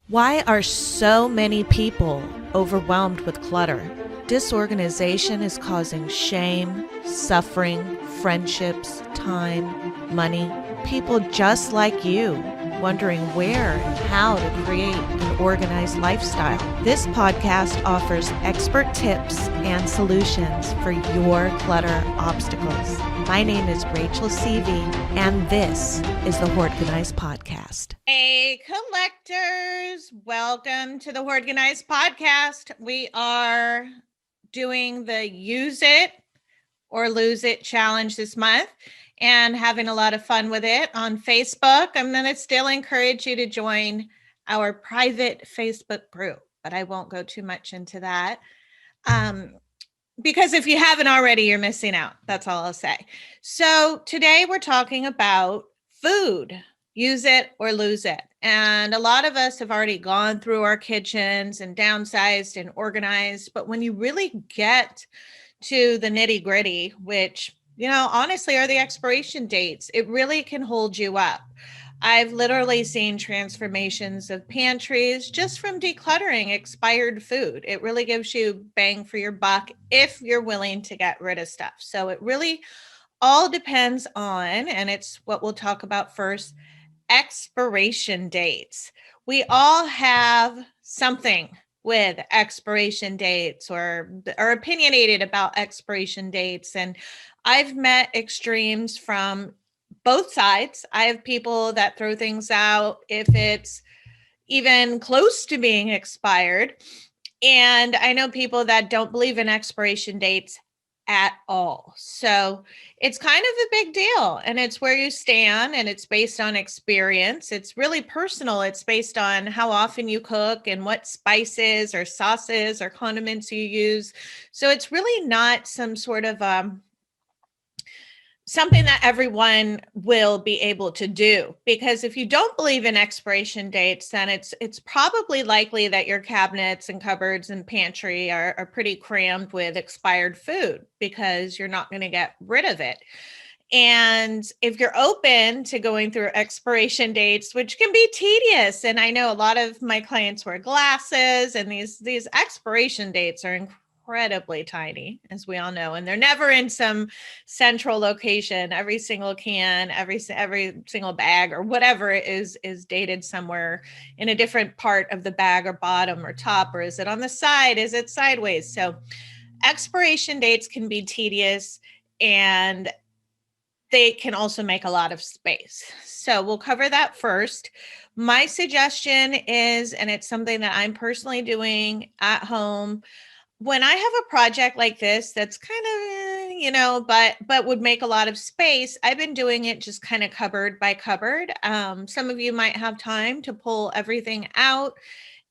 Why are so many people overwhelmed with clutter? Disorganization is causing shame, suffering, friendships, time, money. People just like you, wondering where and how to create an organized lifestyle. This podcast offers expert tips and solutions for your clutter obstacles. My name is Rachel Seavey, and this is the Hoardganize Podcast. Hey, collectors, welcome to the Hoardganize Podcast. We are doing the Use It or Lose It challenge this month and having a lot of fun with it on Facebook. I'm going to still encourage you to join our private Facebook group, but I won't go too much into that. Because if you haven't already, you're missing out. That's all I'll say. So today we're talking about food. Use it or lose it. And a lot of us have already gone through our kitchens and downsized and organized. But when you really get to the nitty gritty, which, honestly are the expiration dates, it really can hold you up. I've literally seen transformations of pantries just from decluttering expired food. It really gives you bang for your buck if you're willing to get rid of stuff. So it really all depends on, and it's what we'll talk about first, expiration dates. We all have something with expiration dates or are opinionated about expiration dates. And I've met extremes from both sides. I have people that throw things out if it's even close to being expired. And I know people that don't believe in expiration dates at all. So it's kind of a big deal, and it's where you stand, and it's based on experience. It's really personal. It's based on how often you cook and what spices or sauces or condiments you use. So it's really not some sort of something that everyone will be able to do, because if you don't believe in expiration dates, then it's probably likely that your cabinets and cupboards and pantry are pretty crammed with expired food because you're not going to get rid of it. And if you're open to going through expiration dates, which can be tedious, and I know a lot of my clients wear glasses, and these expiration dates are incredibly tiny, as we all know, and they're never in some central location. Every single can, every single bag or whatever is dated somewhere in a different part of the bag or bottom or top, or is it on the side? Is it sideways? So expiration dates can be tedious, and they can also make a lot of space. So we'll cover that first. My suggestion is, and it's something that I'm personally doing at home, when I have a project like this that's kind of, but would make a lot of space, I've been doing it just kind of cupboard by cupboard. Some of you might have time to pull everything out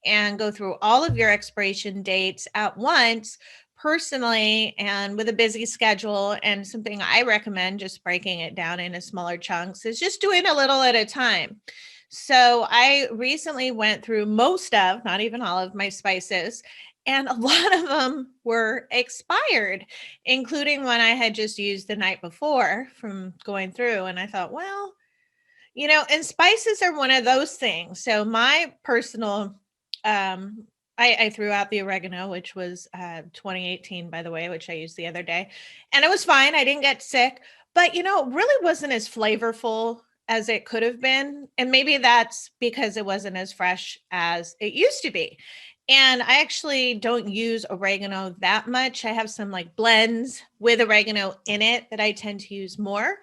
and go through all of your expiration dates at once. Personally, and with a busy schedule, and something I recommend just breaking it down into smaller chunks, is just doing a little at a time. So I recently went through most of, not even all of my spices, and a lot of them were expired, including one I had just used the night before from going through. And I thought, well, and spices are one of those things. So my personal, I threw out the oregano, which was 2018, by the way, which I used the other day, and it was fine. I didn't get sick, but it really wasn't as flavorful as it could have been. And maybe that's because it wasn't as fresh as it used to be. And I actually don't use oregano that much. I have some like blends with oregano in it that I tend to use more.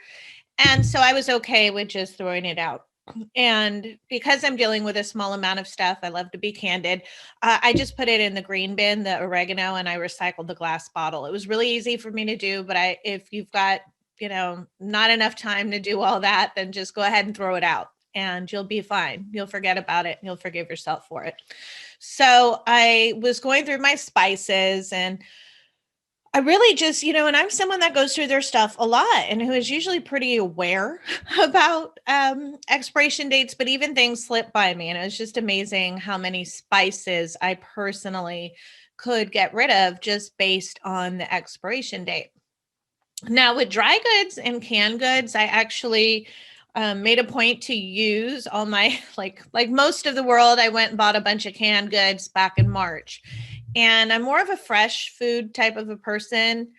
And so I was okay with just throwing it out. And because I'm dealing with a small amount of stuff, I love to be candid. I just put it in the green bin, the oregano, and I recycled the glass bottle. It was really easy for me to do, but if you've got, not enough time to do all that, then just go ahead and throw it out and you'll be fine. You'll forget about it. And you'll forgive yourself for it. So I was going through my spices, and I really just, and I'm someone that goes through their stuff a lot and who is usually pretty aware about expiration dates, but even things slip by me. And it was just amazing how many spices I personally could get rid of just based on the expiration date. Now with dry goods and canned goods, I actually Made a point to use all my, like most of the world, I went and bought a bunch of canned goods back in March. And I'm more of a fresh food type of a person.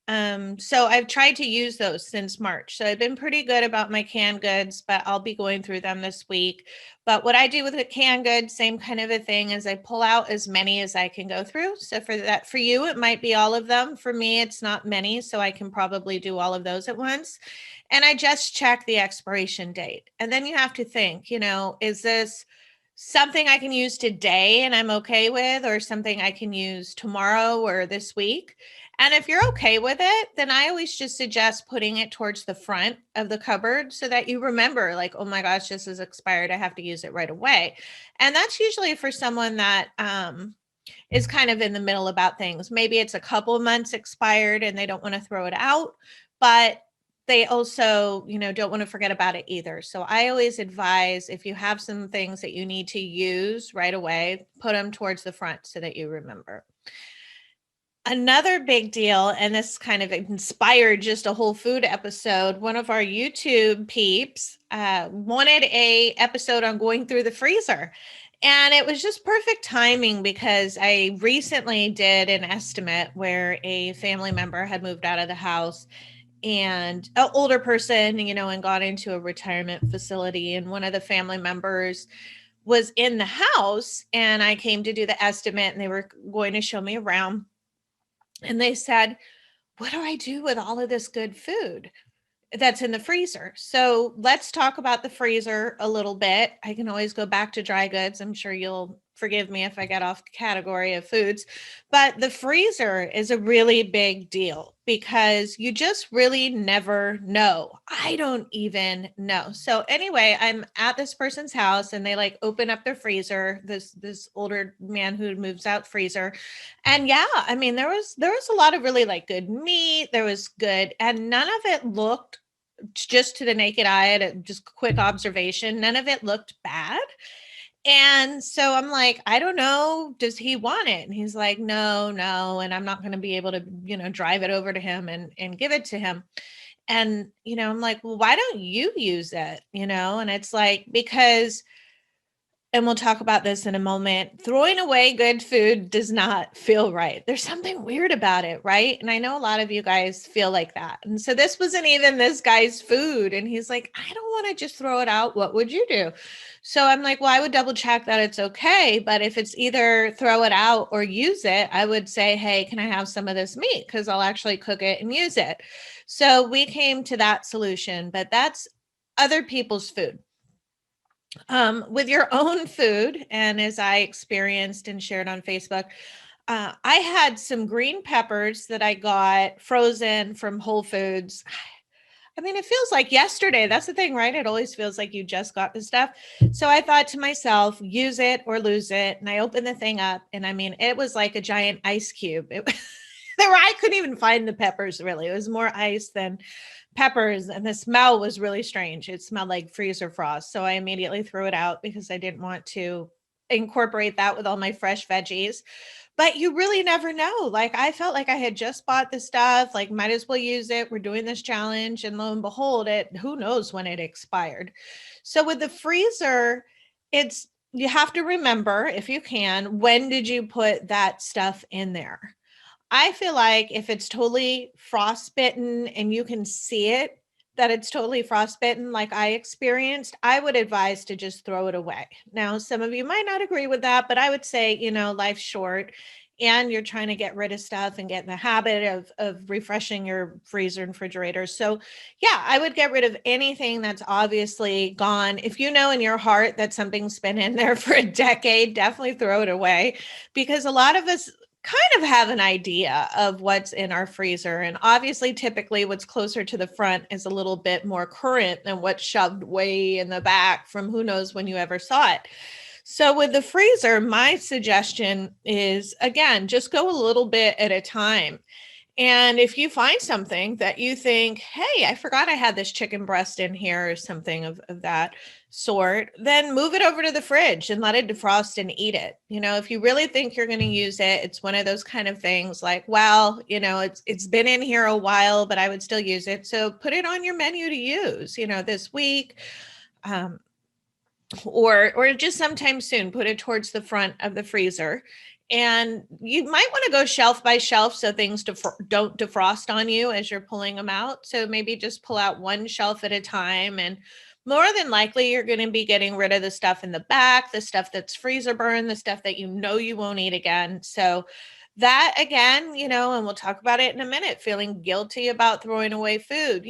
So I've tried to use those since March. So I've been pretty good about my canned goods, but I'll be going through them this week. But what I do with the canned goods, same kind of a thing, is I pull out as many as I can go through. So for you, it might be all of them. For me, it's not many, so I can probably do all of those at once. And I just check the expiration date. And then you have to think, is this something I can use today and I'm okay with, or something I can use tomorrow or this week? And if you're okay with it, then I always just suggest putting it towards the front of the cupboard so that you remember, like, oh my gosh, this is expired. I have to use it right away. And that's usually for someone that is kind of in the middle about things. Maybe it's a couple months expired and they don't want to throw it out, but they also, don't want to forget about it either. So I always advise, if you have some things that you need to use right away, put them towards the front so that you remember. Another big deal, and this kind of inspired just a whole food episode. One of our YouTube peeps wanted a episode on going through the freezer. And it was just perfect timing because I recently did an estimate where a family member had moved out of the house, and an older person, and got into a retirement facility. And one of the family members was in the house, and I came to do the estimate, and they were going to show me around. And they said, what do I do with all of this good food that's in the freezer? So let's talk about the freezer a little bit. I can always go back to dry goods. I'm sure you'll forgive me if I get off category of foods, but the freezer is a really big deal because you just really never know. I don't even know. So anyway, I'm at this person's house and they open up their freezer, this older man who moves out freezer. And yeah, I mean, there was a lot of really good meat. There was good, and none of it looked, just to the naked eye, just quick observation, none of it looked bad. And so I'm like, I don't know, does he want it? And he's like, no. And I'm not going to be able to, drive it over to him and give it to him. And, I'm like, well, why don't you use it? And it's because, and we'll talk about this in a moment, throwing away good food does not feel right. There's something weird about it, right? And I know a lot of you guys feel like that. And so this wasn't even this guy's food. And he's like, I don't want to just throw it out. What would you do? So I'm like, well, I would double check that it's okay. But if it's either throw it out or use it, I would say, hey, can I have some of this meat? Because I'll actually cook it and use it. So we came to that solution, but that's other people's food. With your own food, and as I experienced and shared on Facebook, I had some green peppers that I got frozen from Whole Foods. I mean, it feels like yesterday. That's the thing, right? It always feels like you just got the stuff. So I thought to myself, use it or lose it. And I opened the thing up, and I mean, it was like a giant ice cube. I couldn't even find the peppers, really. It was more ice than peppers, and the smell was really strange. It smelled like freezer frost. So I immediately threw it out because I didn't want to incorporate that with all my fresh veggies. But you really never know. I felt like I had just bought the stuff, might as well use it. We're doing this challenge, and lo and behold, who knows when it expired. So with the freezer, you have to remember, if you can, when did you put that stuff in there? I feel like if it's totally frostbitten and you can see it, that it's totally frostbitten like I experienced, I would advise to just throw it away. Now, some of you might not agree with that, but I would say, life's short and you're trying to get rid of stuff and get in the habit of refreshing your freezer and refrigerator. So yeah, I would get rid of anything that's obviously gone. If you know in your heart that something's been in there for a decade, definitely throw it away, because a lot of us kind of have an idea of what's in our freezer. And obviously, typically what's closer to the front is a little bit more current than what's shoved way in the back from who knows when you ever saw it. So with the freezer, my suggestion is, again, just go a little bit at a time. And if you find something that you think, hey, I forgot I had this chicken breast in here or something of that sort, then move it over to the fridge and let it defrost and eat it. If you really think you're going to use it, it's one of those kind of things like, well, it's been in here a while, but I would still use it. So put it on your menu to use, this week. Or just sometime soon, put it towards the front of the freezer. And you might want to go shelf by shelf so things don't defrost on you as you're pulling them out. So maybe just pull out one shelf at a time. And more than likely, you're going to be getting rid of the stuff in the back, the stuff that's freezer burn, the stuff that you won't eat again. So that again, and we'll talk about it in a minute, feeling guilty about throwing away food.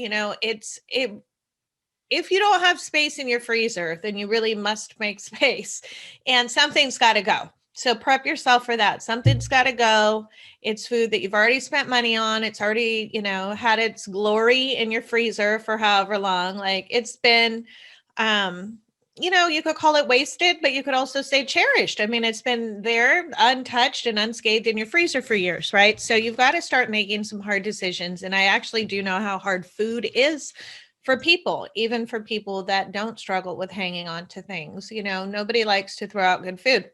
If you don't have space in your freezer, then you really must make space, and something's got to go. So prep yourself for that. Something's got to go. It's food that you've already spent money on. It's already, had its glory in your freezer for however long. Like it's been, you could call it wasted, but you could also say cherished. I mean, it's been there untouched and unscathed in your freezer for years, right? So you've got to start making some hard decisions. And I actually do know how hard food is for people, even for people that don't struggle with hanging on to things. Nobody likes to throw out good food.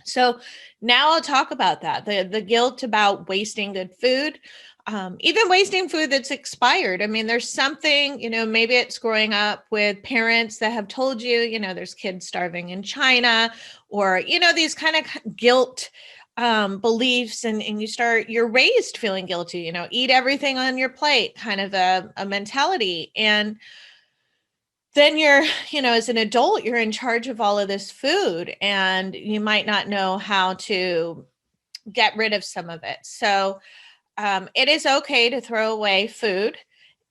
So now I'll talk about that, the guilt about wasting good food, even wasting food that's expired. I mean, there's something, maybe it's growing up with parents that have told you, there's kids starving in China, or, these kind of guilt beliefs, and you're raised feeling guilty, eat everything on your plate, kind of a mentality. And then you're, as an adult, you're in charge of all of this food, and you might not know how to get rid of some of it. So it is okay to throw away food.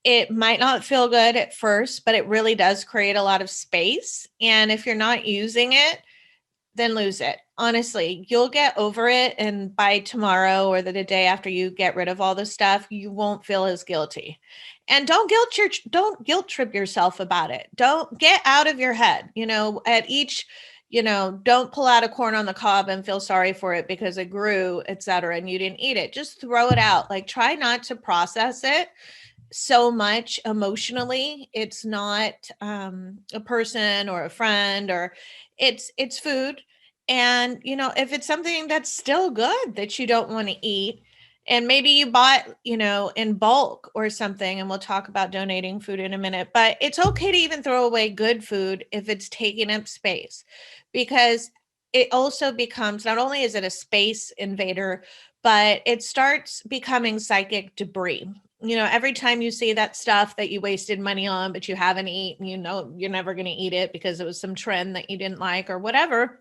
It might not feel good at first, but it really does create a lot of space. And if you're not using it, then lose it. Honestly, you'll get over it. And by tomorrow or the day after you get rid of all the stuff, you won't feel as guilty. And don't guilt trip yourself about it. Don't get out of your head, at each, don't pull out a corn on the cob and feel sorry for it because it grew, etc., and you didn't eat it. Just throw it out. Like, try not to process it so much emotionally. It's not a person or a friend, or it's food. And if it's something that's still good that you don't want to eat, and maybe you bought in bulk or something, and we'll talk about donating food in a minute, but it's okay to even throw away good food if it's taking up space, because it also becomes, not only is it a space invader, but it starts becoming psychic debris. Every time you see that stuff that you wasted money on, but you haven't eaten, you're never going to eat it because it was some trend that you didn't like or whatever.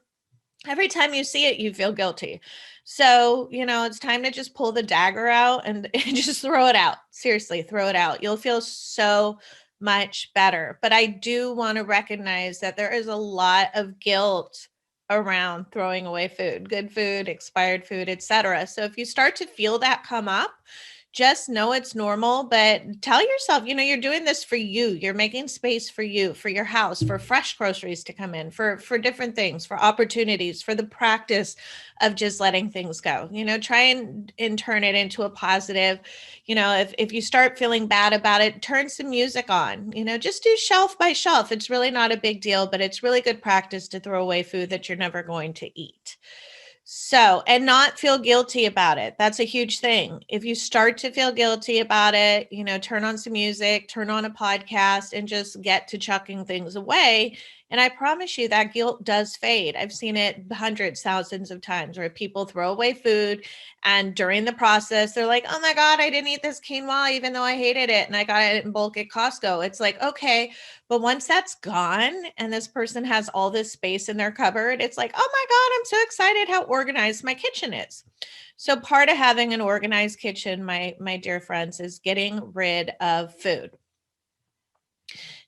Every time you see it, you feel guilty. So, it's time to just pull the dagger out and just throw it out. Seriously, throw it out. You'll feel so much better. But I do want to recognize that there is a lot of guilt around throwing away food, good food, expired food, etc. So if you start to feel that come up, just know it's normal, but tell yourself, you're doing this for you. You're making space for you, for your house, for fresh groceries to come in, for different things, for opportunities, for the practice of just letting things go. Try and turn it into a positive. If you start feeling bad about it, turn some music on, just do shelf by shelf. It's really not a big deal, but it's really good practice to throw away food that you're never going to eat. So, and not feel guilty about it. That's a huge thing. If you start to feel guilty about it, turn on some music, turn on a podcast, and just get to chucking things away. And I promise you that guilt does fade. I've seen it hundreds, thousands of times where people throw away food, and during the process, they're like, oh my God, I didn't eat this quinoa, even though I hated it, and I got it in bulk at Costco. It's like, okay, but once that's gone and this person has all this space in their cupboard, it's like, oh my God, I'm so excited how organized my kitchen is. So part of having an organized kitchen, my dear friends, is getting rid of food.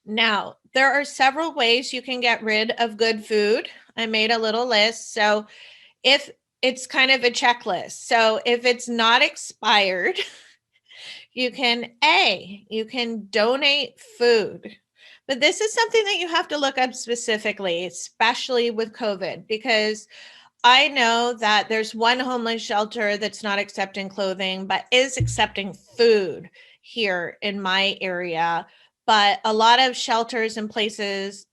Now, there are several ways you can get rid of good food. I made a little list. So if it's kind of a checklist. So if it's not expired, you can donate food. But this is something that you have to look up specifically, especially with COVID, because I know that there's one homeless shelter that's not accepting clothing, but is accepting food here in my area. But a lot of shelters and places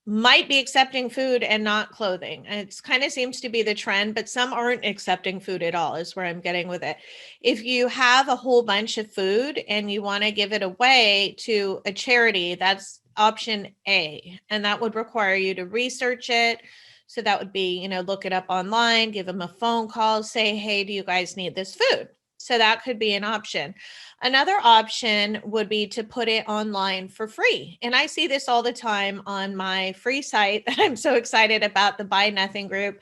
might be accepting food and not clothing. And it's kind of seems to be the trend, but some aren't accepting food at all, is where I'm getting with it. If you have a whole bunch of food and you want to give it away to a charity, that's option A. And that would require you to research it. So that would be, look it up online, give them a phone call, say, hey, do you guys need this food? So that could be an option. Another option would be to put it online for free. And I see this all the time on my free site that I'm so excited about, the Buy Nothing group.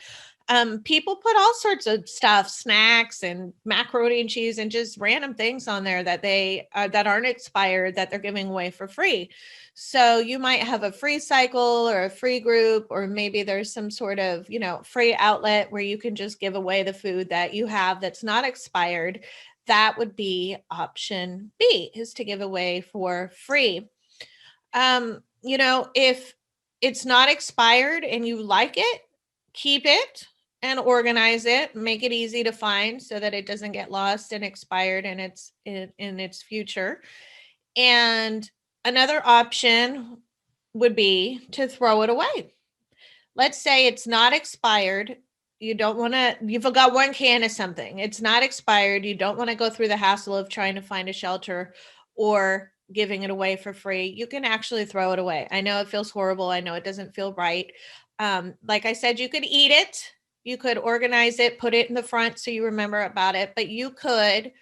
People put all sorts of stuff, snacks and macaroni and cheese and just random things on there that they that aren't expired that they're giving away for free. So you might have a free cycle or a free group, or maybe there's some sort of, free outlet where you can just give away the food that you have that's not expired. That would be option B, is to give away for free. If it's not expired and you like it, keep it and organize it, make it easy to find so that it doesn't get lost and expired in its future. And another option would be to throw it away. Let's say it's not expired. You've got one can of something. It's not expired. You don't want to go through the hassle of trying to find a shelter or giving it away for free. You can actually throw it away. I know it feels horrible. I know it doesn't feel right. Like I said, you could eat it. You could organize it, put it in the front so you remember about it, but you could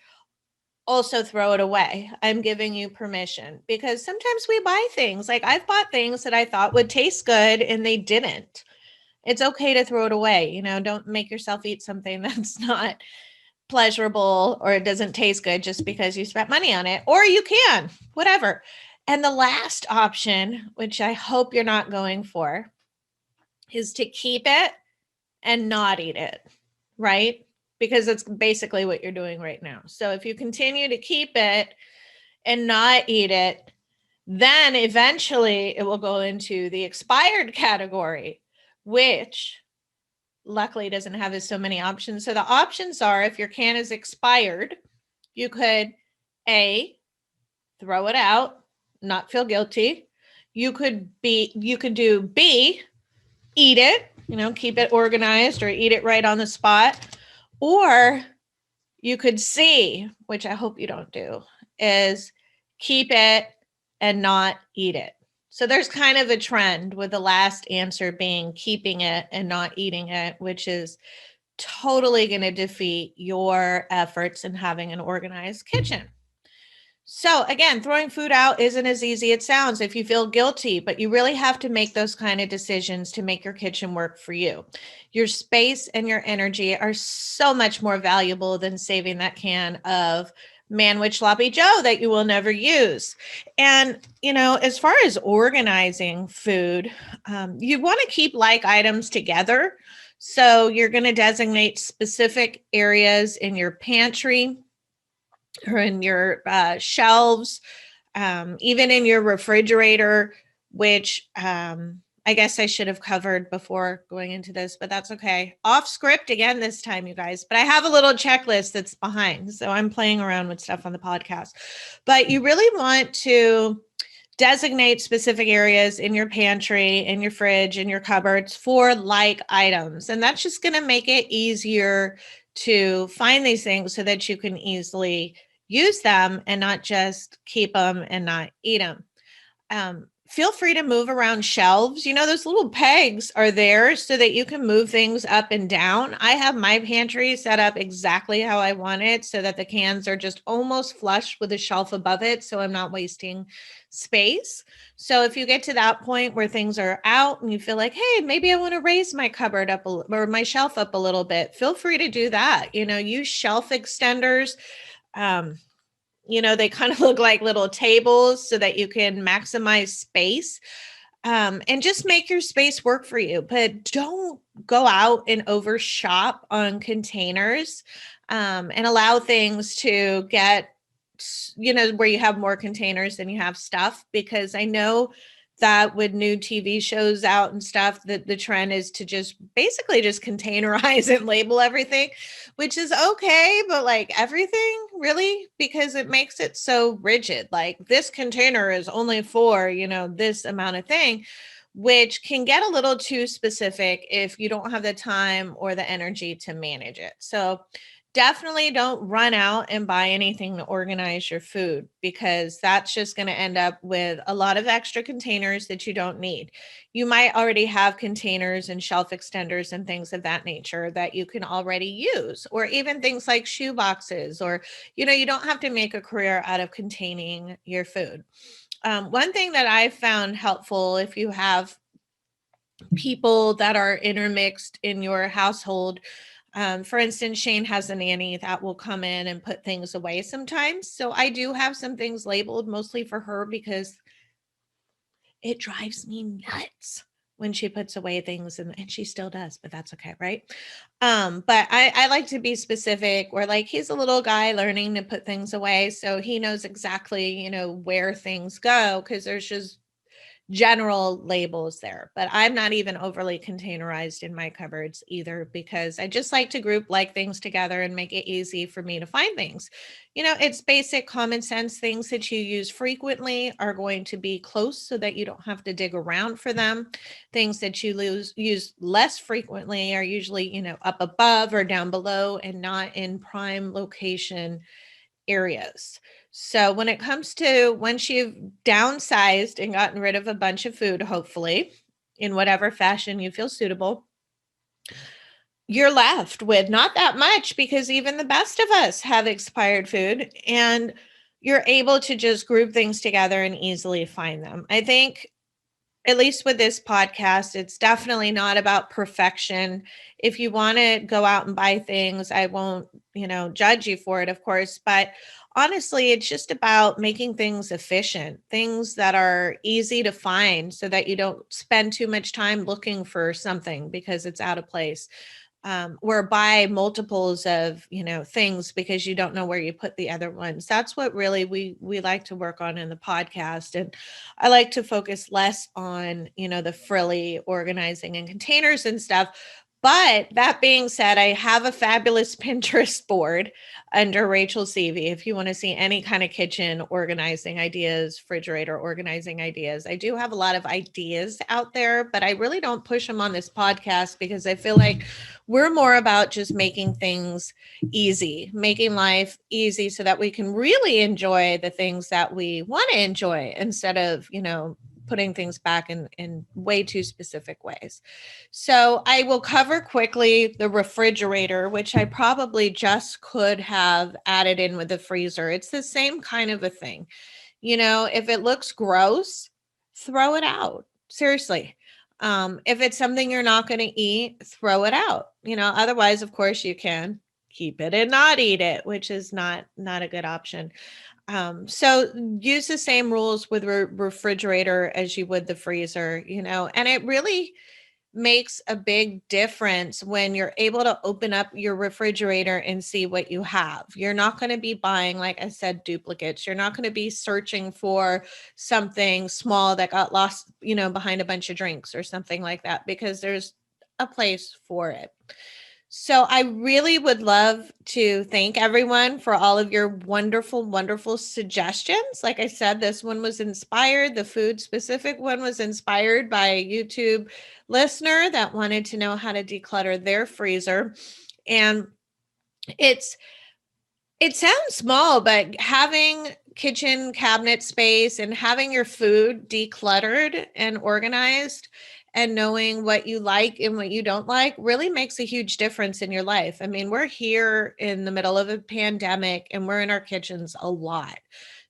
also throw it away. I'm giving you permission, because sometimes we buy things. Like I've bought things that I thought would taste good and they didn't. It's okay to throw it away. Don't make yourself eat something that's not pleasurable or it doesn't taste good just because you spent money on it, or you can, whatever. And the last option, which I hope you're not going for, is to keep it and not eat it, right? Because it's basically what you're doing right now. So if you continue to keep it and not eat it, then eventually it will go into the expired category, which luckily doesn't have so many options. So the options are, if your can is expired, you could A, throw it out, not feel guilty. You could do B, eat it, keep it organized or eat it right on the spot. Or you could C, which I hope you don't do, is keep it and not eat it. So there's kind of a trend with the last answer being keeping it and not eating it, which is totally going to defeat your efforts in having an organized kitchen. So again, throwing food out isn't as easy as it sounds if you feel guilty, but you really have to make those kind of decisions to make your kitchen work for you. Your space and your energy are so much more valuable than saving that can of Manwich Sloppy Joe that you will never use. And, as far as organizing food, you want to keep like items together. So you're going to designate specific areas in your pantry or in your shelves, even in your refrigerator, which I guess I should have covered before going into this, but that's okay. Off script again this time, you guys, but I have a little checklist that's behind. So I'm playing around with stuff on the podcast, but you really want to designate specific areas in your pantry, in your fridge, in your cupboards for like items. And that's just going to make it easier to find these things so that you can easily use them and not just keep them and not eat them. Feel free to move around shelves. Those little pegs are there so that you can move things up and down. I have my pantry set up exactly how I want it so that the cans are just almost flush with the shelf above it, so I'm not wasting space. So if you get to that point where things are out and you feel like, hey, maybe I want to raise my cupboard up or my shelf up a little bit, feel free to do that. Use shelf extenders. They kind of look like little tables so that you can maximize space and just make your space work for you. But don't go out and overshop on containers and allow things to get, where you have more containers than you have stuff, because I know that with new TV shows out and stuff, that the trend is to just basically just containerize and label everything, which is okay, but like everything really, because it makes it so rigid. Like this container is only for, this amount of thing, which can get a little too specific if you don't have the time or the energy to manage it. So definitely don't run out and buy anything to organize your food, because that's just going to end up with a lot of extra containers that you don't need. You might already have containers and shelf extenders and things of that nature that you can already use, or even things like shoe boxes, or, you don't have to make a career out of containing your food. One thing that I found helpful, if you have people that are intermixed in your household, for instance, Shane has a nanny that will come in and put things away sometimes. So I do have some things labeled mostly for her, because it drives me nuts when she puts away things, and she still does, but that's okay, right? But I like to be specific, where like he's a little guy learning to put things away. So he knows exactly, where things go, because there's just general labels there. But I'm not even overly containerized in my cupboards either, because I just like to group like things together and make it easy for me to find things. It's basic common sense. Things that you use frequently are going to be close so that you don't have to dig around for them. Things that you use less frequently are usually, up above or down below, and not in prime location areas. So when it comes to once you've downsized and gotten rid of a bunch of food, hopefully in whatever fashion you feel suitable, you're left with not that much, because even the best of us have expired food, and you're able to just group things together and easily find them. I think, at least with this podcast, it's definitely not about perfection. If you want to go out and buy things, I won't, judge you for it, of course. But honestly, it's just about making things efficient, things that are easy to find, so that you don't spend too much time looking for something because it's out of place. Or buy multiples of, things because you don't know where you put the other ones. That's what really we like to work on in the podcast. And I like to focus less on, the frilly organizing and containers and stuff. But that being said, I have a fabulous Pinterest board under Rachel Seavey. If you want to see any kind of kitchen organizing ideas, refrigerator organizing ideas, I do have a lot of ideas out there, but I really don't push them on this podcast, because I feel like we're more about just making things easy, making life easy, so that we can really enjoy the things that we want to enjoy, instead of, putting things back in way too specific ways. So I will cover quickly the refrigerator, which I probably just could have added in with the freezer. It's the same kind of a thing. If it looks gross, throw it out. Seriously. If it's something you're not going to eat, throw it out. Otherwise, of course, you can keep it and not eat it, which is not a good option. So use the same rules with refrigerator as you would the freezer, and it really makes a big difference when you're able to open up your refrigerator and see what you have. You're not going to be buying, like I said, duplicates. You're not going to be searching for something small that got lost, behind a bunch of drinks or something like that, because there's a place for it. So I really would love to thank everyone for all of your wonderful, wonderful suggestions. Like I said, this one was inspired. The food specific one was inspired by a YouTube listener that wanted to know how to declutter their freezer. And it sounds small, but having kitchen cabinet space and having your food decluttered and organized, and knowing what you like and what you don't like, really makes a huge difference in your life. I mean, we're here in the middle of a pandemic, and we're in our kitchens a lot.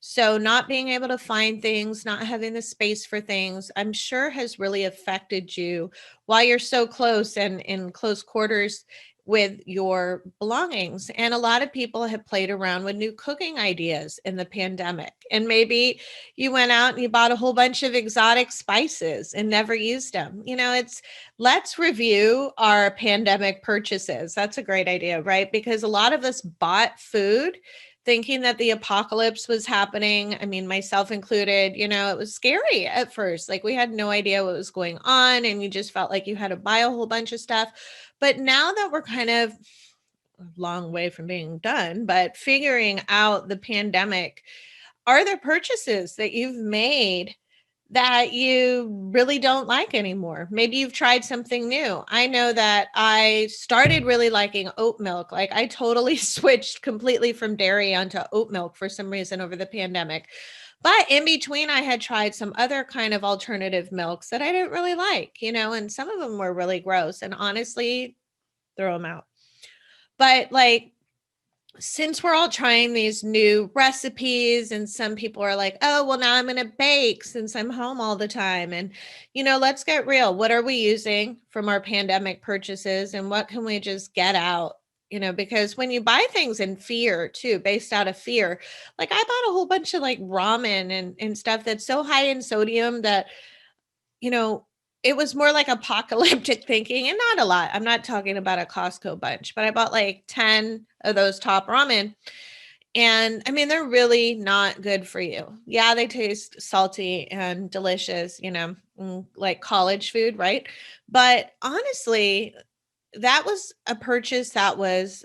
So not being able to find things, not having the space for things, I'm sure has really affected you while you're so close and in close quarters with your belongings. And a lot of people have played around with new cooking ideas in the pandemic. And maybe you went out and you bought a whole bunch of exotic spices and never used them. Let's review our pandemic purchases. That's a great idea, right? Because a lot of us bought food thinking that the apocalypse was happening. I mean, myself included, it was scary at first. Like we had no idea what was going on and you just felt like you had to buy a whole bunch of stuff. But now that we're kind of a long way from being done, but figuring out the pandemic, are there purchases that you've made that you really don't like anymore? Maybe you've tried something new. I know that I started really liking oat milk. Like I totally switched completely from dairy onto oat milk for some reason over the pandemic. But in between, I had tried some other kind of alternative milks that I didn't really like, and some of them were really gross. And honestly, throw them out. But like, since we're all trying these new recipes and some people are like, oh, well, now I'm going to bake since I'm home all the time. And, let's get real. What are we using from our pandemic purchases and what can we just get out? Because when you buy things in fear too, based out of fear, like I bought a whole bunch of like ramen and stuff that's so high in sodium that, it was more like apocalyptic thinking and not a lot. I'm not talking about a Costco bunch, but I bought like 10 of those top ramen. And I mean, they're really not good for you. Yeah, they taste salty and delicious, like college food, right? But honestly, that was a purchase that was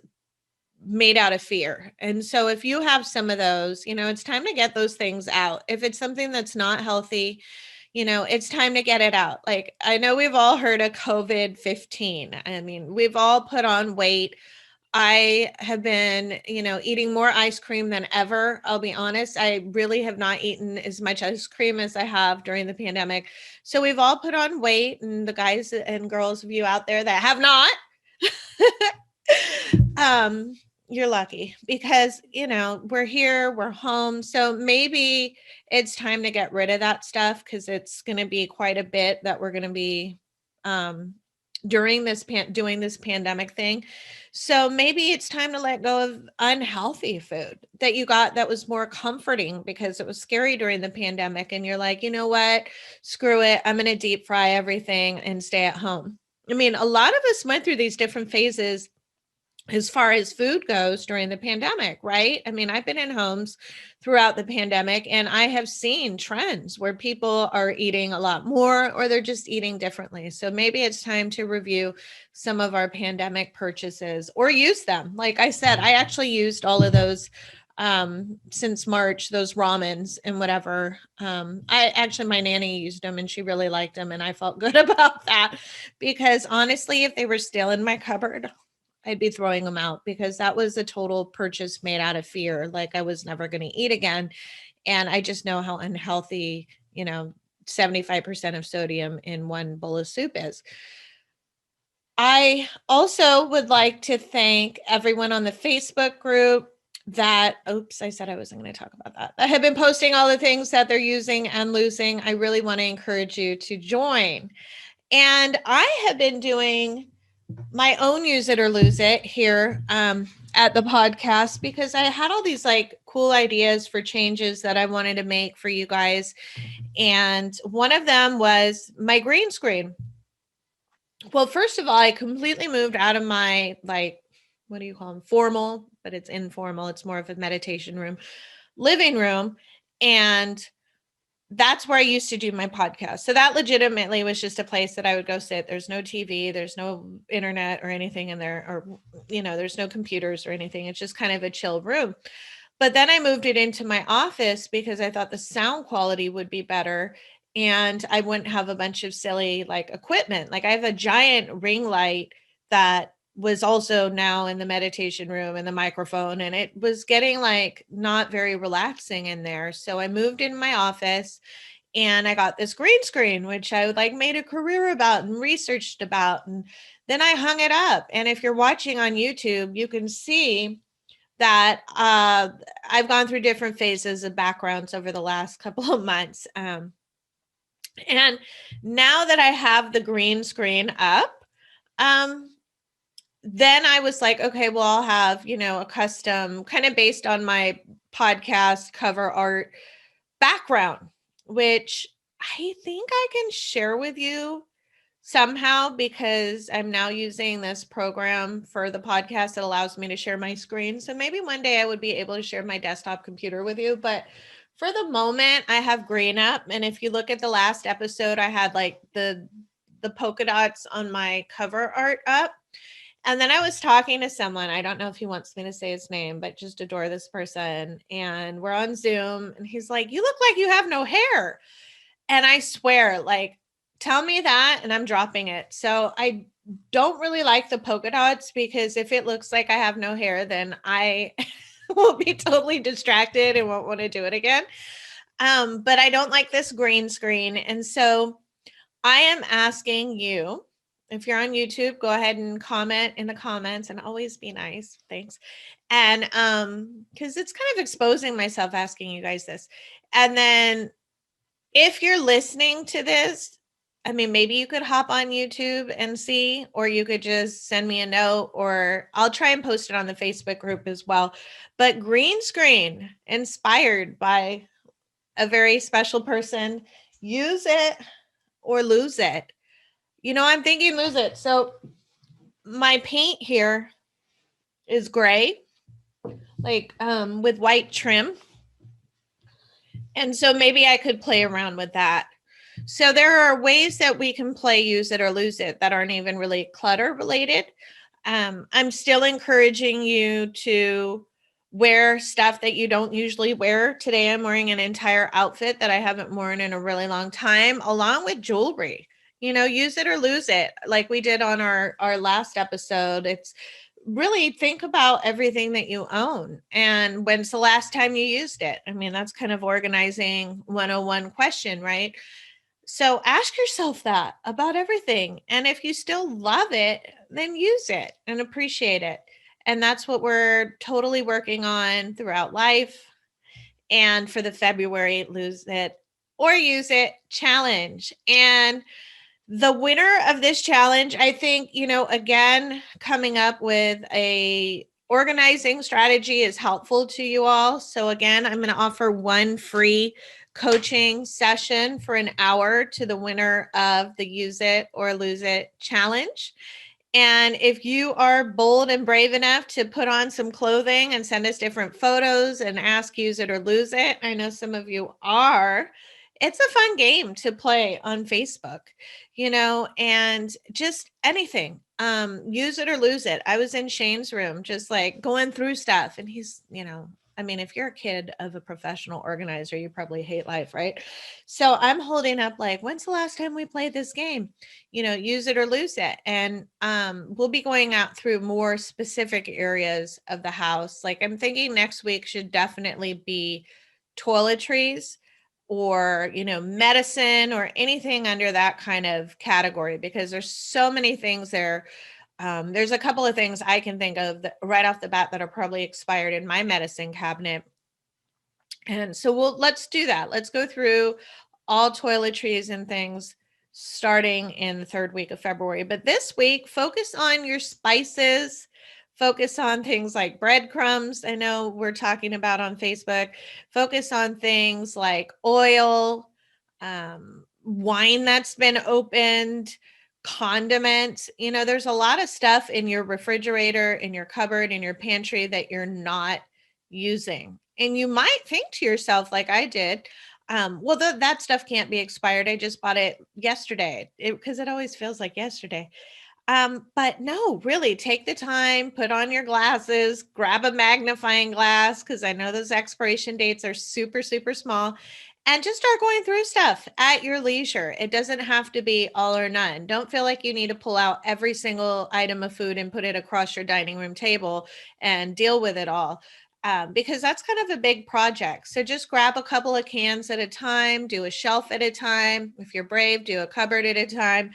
made out of fear. And so if you have some of those, it's time to get those things out. If it's something that's not healthy, it's time to get it out. Like, I know we've all heard of COVID-15. I mean, we've all put on weight. I have been, eating more ice cream than ever. I'll be honest. I really have not eaten as much ice cream as I have during the pandemic. So we've all put on weight, and the guys and girls of you out there that have not, you're lucky because, we're here, we're home. So maybe it's time to get rid of that stuff because it's going to be quite a bit that we're going to be during this doing this pandemic thing. So maybe it's time to let go of unhealthy food that you got that was more comforting because it was scary during the pandemic. And you're like, you know what? Screw it. I'm going to deep fry everything and stay at home. I mean, a lot of us went through these different phases as far as food goes during the pandemic, right? I mean, I've been in homes throughout the pandemic and I have seen trends where people are eating a lot more or they're just eating differently. So maybe it's time to review some of our pandemic purchases or use them. Like I said, I actually used all of those since March, those ramens and whatever. My nanny used them and she really liked them. And I felt good about that because honestly, if they were still in my cupboard, I'd be throwing them out because that was a total purchase made out of fear. Like I was never going to eat again. And I just know how unhealthy, 75% of sodium in one bowl of soup is. I also would like to thank everyone on the Facebook group I said I wasn't going to talk about that. I have been posting all the things that they're using and losing. I really want to encourage you to join. And I have been doing my own use it or lose it here at the podcast because I had all these like cool ideas for changes that I wanted to make for you guys. And one of them was my green screen. Well, first of all, I completely moved out of my what do you call them? Formal, but it's informal. It's more of a meditation room, living room. And that's where I used to do my podcast. So that legitimately was just a place that I would go sit. There's no TV, there's no internet or anything in there, or, there's no computers or anything. It's just kind of a chill room. But then I moved it into my office because I thought the sound quality would be better and I wouldn't have a bunch of silly like equipment. Like I have a giant ring light that was also now in the meditation room and the microphone, and it was getting like not very relaxing in there. So I moved in my office and I got this green screen, which I like made a career about and researched about. And then I hung it up. And if you're watching on YouTube, you can see that I've gone through different phases of backgrounds over the last couple of months. And now that I have the green screen up, then I was like, okay, well, I'll have, a custom kind of based on my podcast cover art background, which I think I can share with you somehow, because I'm now using this program for the podcast that allows me to share my screen. So maybe one day I would be able to share my desktop computer with you. But for the moment, I have green up. And if you look at the last episode, I had like the polka dots on my cover art up. And then I was talking to someone, I don't know if he wants me to say his name, but just adore this person. And we're on Zoom and he's like, "You look like you have no hair." And I swear, like, tell me that and I'm dropping it. So I don't really like the polka dots, because if it looks like I have no hair, then I will be totally distracted and won't want to do it again. But I don't like this green screen. And so I am asking you, if you're on YouTube, go ahead and comment in the comments, and always be nice. Thanks. And because it's kind of exposing myself asking you guys this. And then if you're listening to this, I mean, maybe you could hop on YouTube and see, or you could just send me a note, or I'll try and post it on the Facebook group as well. But green screen, inspired by a very special person. Use it or lose it. I'm thinking lose it. So my paint here is gray, like with white trim. And so maybe I could play around with that. So there are ways that we can play use it or lose it that aren't even really clutter related. I'm still encouraging you to wear stuff that you don't usually wear. Today I'm wearing an entire outfit that I haven't worn in a really long time, along with jewelry. Use it or lose it, like we did on our last episode. It's really think about everything that you own and when's the last time you used it. I mean, that's kind of organizing 101 question, right? So ask yourself that about everything. And if you still love it, then use it and appreciate it. And that's what we're totally working on throughout life. And for the February Lose It or Use It challenge. And the winner of this challenge, I think, again, coming up with a organizing strategy is helpful to you all. So again, I'm going to offer one free coaching session for an hour to the winner of the Use It or Lose It challenge. And if you are bold and brave enough to put on some clothing and send us different photos and ask use it or lose it, I know some of you are. It's a fun game to play on Facebook, and just anything. Use it or lose it. I was in Shane's room just like going through stuff, and he's, I mean, if you're a kid of a professional organizer, you probably hate life, right? So I'm holding up like, when's the last time we played this game? Use it or lose it. And we'll be going out through more specific areas of the house. Like I'm thinking next week should definitely be toiletries or, medicine or anything under that kind of category, because there's so many things there. There's a couple of things I can think of right off the bat that are probably expired in my medicine cabinet. And so let's do that. Let's go through all toiletries and things starting in the third week of February. But this week, focus on your spices, focus on things like breadcrumbs. I know we're talking about on Facebook. Focus on things like oil, wine that's been opened, condiments. There's a lot of stuff in your refrigerator, in your cupboard, in your pantry that you're not using. And you might think to yourself, like I did, well, that stuff can't be expired. I just bought it yesterday, because it always feels like yesterday. But no, really take the time, put on your glasses, grab a magnifying glass, because I know those expiration dates are super, super small, and just start going through stuff at your leisure. It doesn't have to be all or none. Don't feel like you need to pull out every single item of food and put it across your dining room table and deal with it all. Because that's kind of a big project. So just grab a couple of cans at a time, do a shelf at a time. If you're brave, do a cupboard at a time,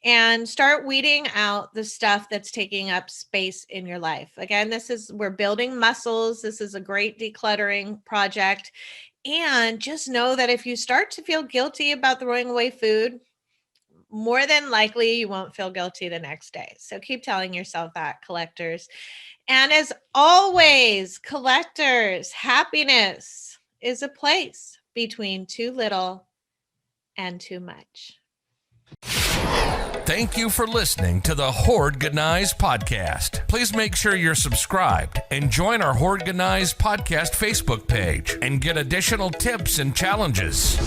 and start weeding out the stuff that's taking up space in your life. Again, we're building muscles. This is a great decluttering project. And just know that if you start to feel guilty about throwing away food, more than likely you won't feel guilty the next day. So keep telling yourself that, collectors. And as always, collectors, happiness is a place between too little and too much. Thank you for listening to the Hoardganize Podcast. Please make sure you're subscribed and join our Hoardganize Podcast Facebook page and get additional tips and challenges.